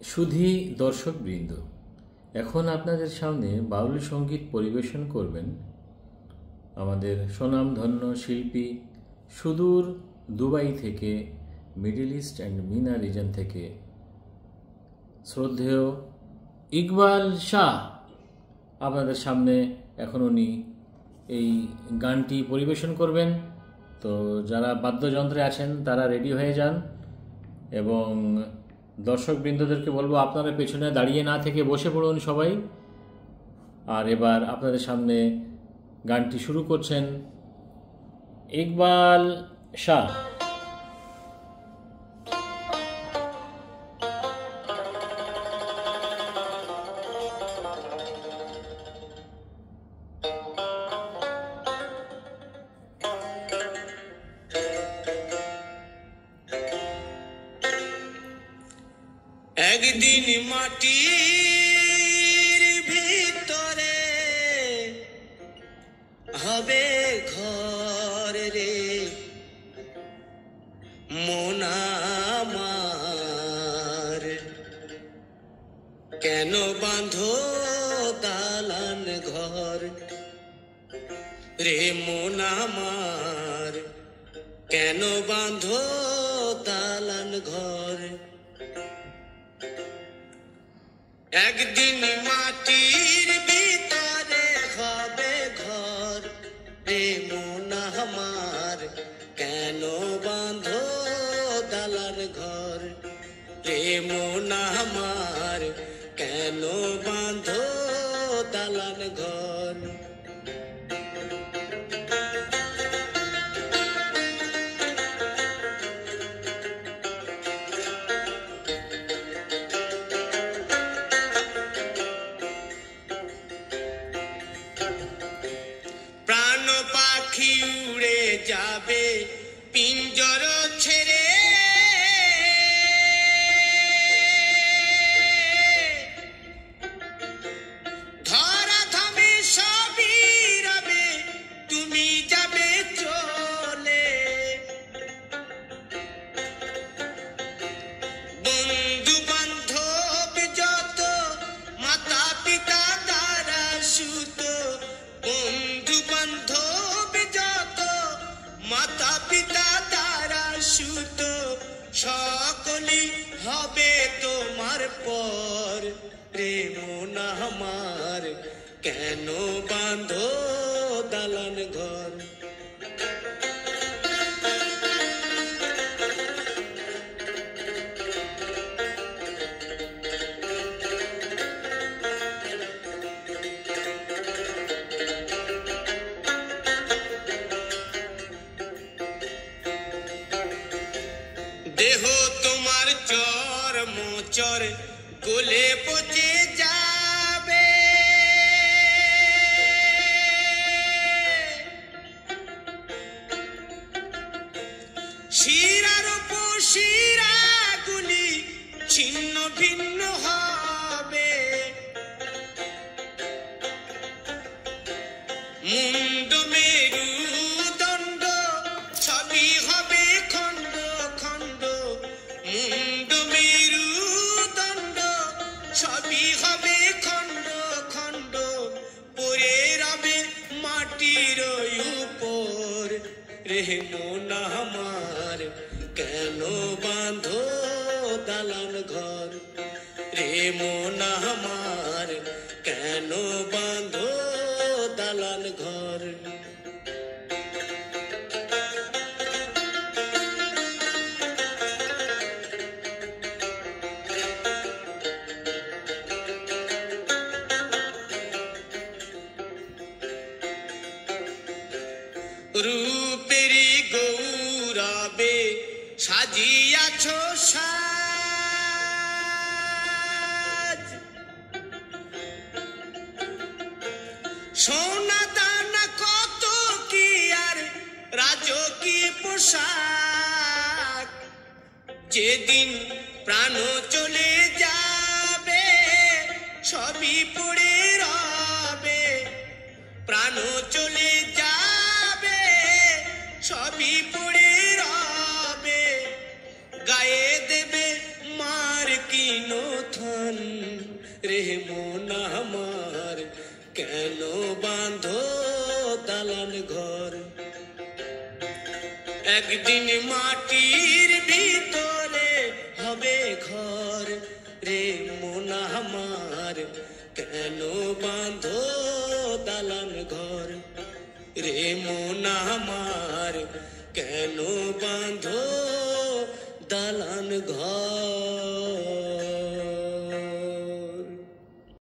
সুধী দর্শকবৃন্দ, এখন আপনাদের সামনে বাউল সঙ্গীত পরিবেশন করবেন আমাদের স্বনামধন্য শিল্পী, সুদূর দুবাই থেকে, Middle East and MENA region থেকে শ্রদ্ধেয় ইকবাল শাহ। আপনাদের সামনে এখন উনি এই গানটি পরিবেশন করবেন। তো যারা বাদ্যযন্ত্রে আছেন তারা রেডি হয়ে যান, এবং দর্শকবৃন্দদেরকে বলবো আপনারা পেছনে দাঁড়িয়ে না থেকে বসে পড়ুন সবাই। আর এবার আপনাদের সামনে গানটি শুরু করছেন ইকবাল শাহ। একদিন মাটির ভিতরে হবে ঘর রে মন আমার, কেন বাঁধো দালান ঘর রে মন আমার, কেন বাঁধো দালান ঘর। একদিন মাটির ভিতরে হবে ঘর রে মন আমার, কেন বাঁধো দালান ঘর রে মন আমার, কেন বাঁধো দালান ঘর। প্রাণ পাখি উড়ে যাবে পিঞ্জর ছেড়ে, ধরা ধামে সবই রবে তুমি যাবে চলে। বন্ধু বান্ধব যত মাতা পিতা দ্বারা সুত, বন্ধু বান্ধব যত মাতা পিতা দ্বারা সুত, সকলেই হবে তোমার পর রে মন আমার, কেন বাঁধো দালান ঘর। দেহ তোমার চর মোচর গলে পচে যাবে, শিরার উপর শিরাগুলি ছিন্ন ভিন্ন হবে, মুন্ড মেরুদণ্ড সবই হবে খণ্ড খণ্ড, মুন্ড মেরুদণ্ড সবই হবে খণ্ড খণ্ড, পড়ে রবে মাটির উপর রে মন আমার, কেন বাঁধো দালান ঘর রে মন আমার, কেন বাঁধো দালান ঘর। রূপেরি গৌরবে সাজিয়াছ সাজ, সোনা দানা কত কি আর রাজকীয় পোশাক, যেদিন প্রাণ চলে যাবে সবই পড়ে রবে, প্রাণ চলে যাবে সবই পড়ে রবে, গায়ে দেবে মার কি নথ খান রে মন আমার কেন বাঁধো দালান ঘর একদিন মাটির ভিতরে হবে ঘর রে মন আমার কেন বাঁধো দালান ঘর রে মন আমার কেন বাঁধো দালান ঘর